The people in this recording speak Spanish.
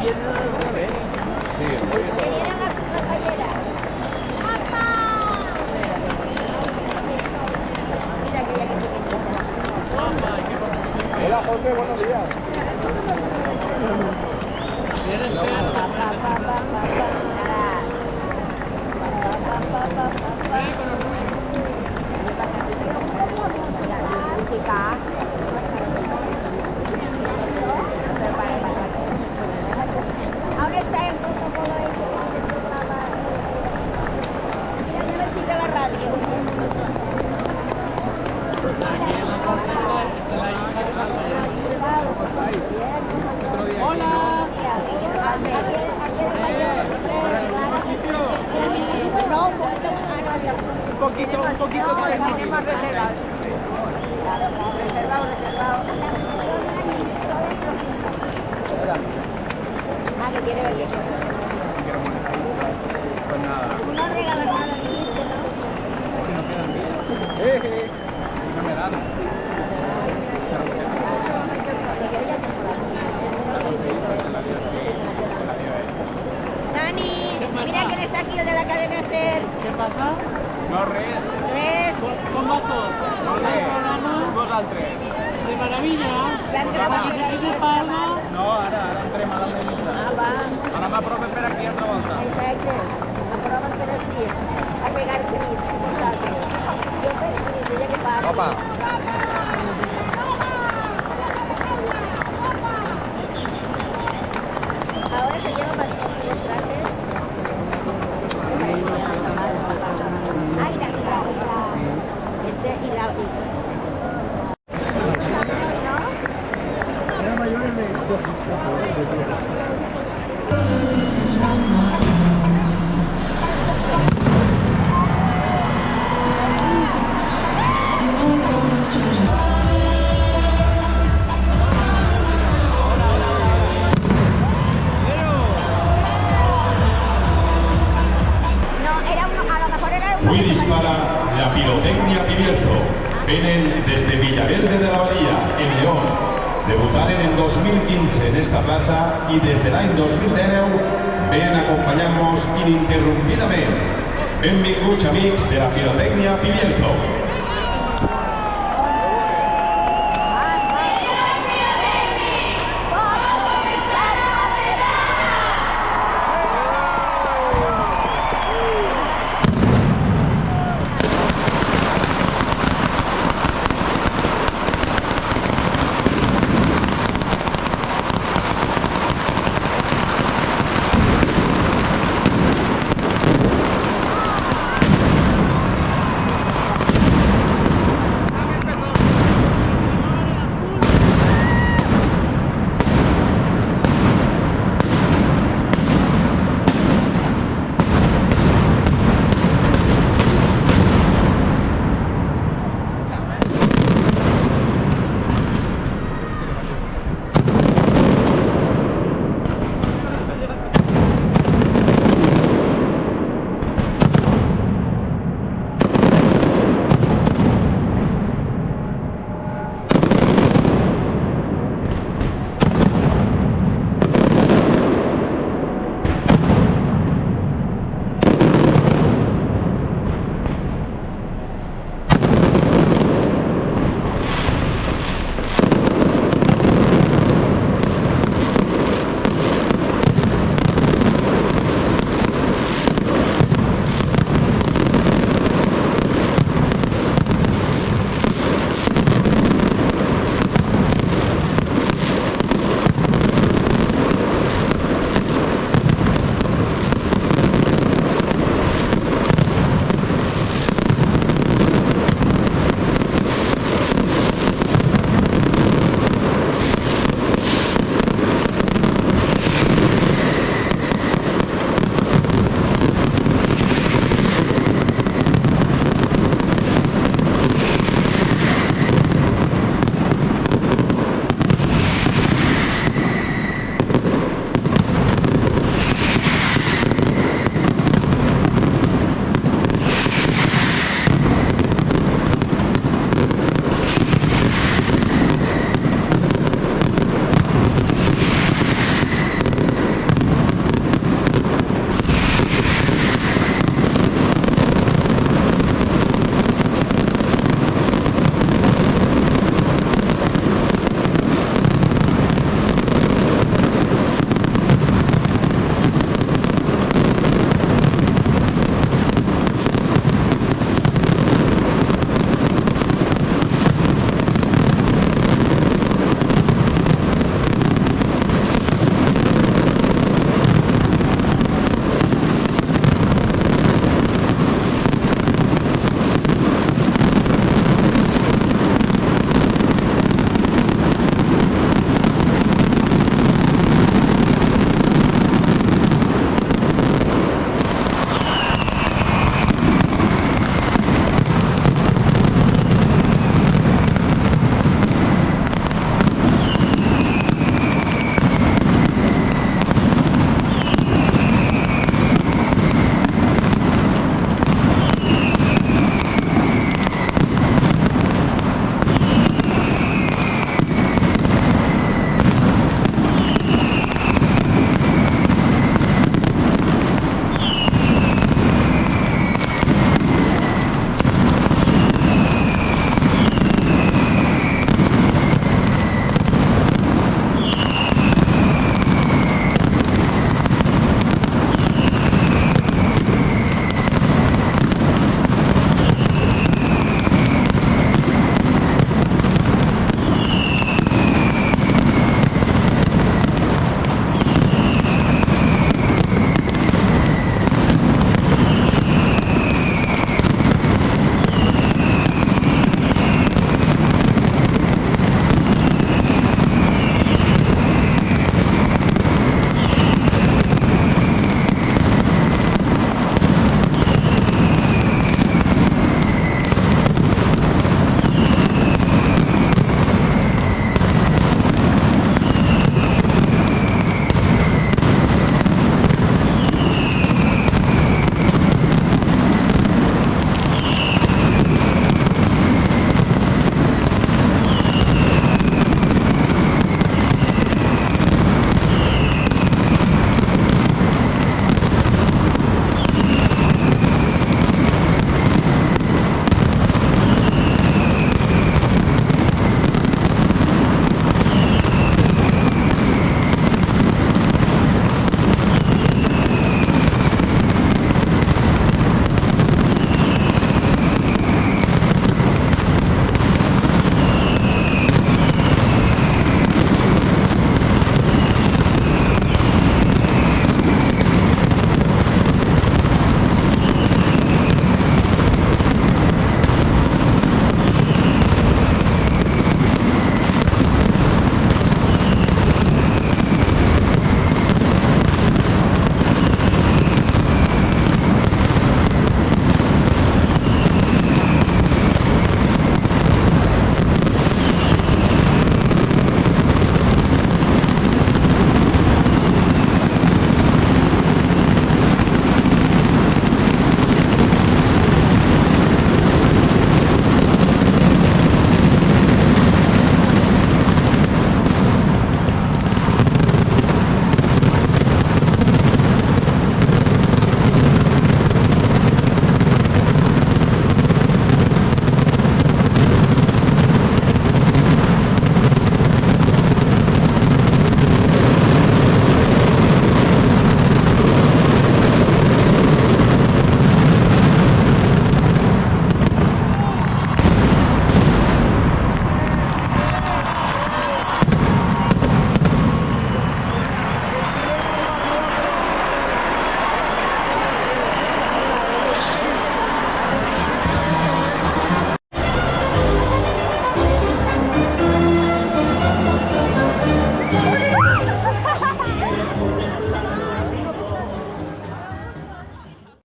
Sí, Que vienen las falleras. Mira aquella que pequeñita. Hola José, buenos días. Ahora está en protocolo eso. Mira, a ver si de la radio. Hola. No, un poquito, Un poquito tenemos reservado. reservado. Ah, que quiere ver que Pues nada. no regalas nada, dijiste, ¿no? Es que no quedan bien. No me dan. Dani, mira quién está aquí, el de la cadena SER. Què passa? No res. Res. Com va tot? No El res. programa? Vosaltres. De maravilla. Ja entrava per ahí. Parla. No, ara entrem a la llista. Ah, va. Ara m'apropen per aquí altra volta. Exacte. Aproven per així. A pegar crits, vosaltres. Jo per crits, ella que parli. Opa. Ahora se llevan más los trajes. Ay, la este y la ¿no? No, era uno, a lo mejor era uno. Hoy dispara la pirotecnia Pibierzo. Vienen desde Villaverde de la Bahía, en León. Debutaren en 2015 en esta plaça i des de l'any 2019 ven acompanyant-nos ininterrumpidament. Benvinguts amics de la pirotecnia Pibierzo.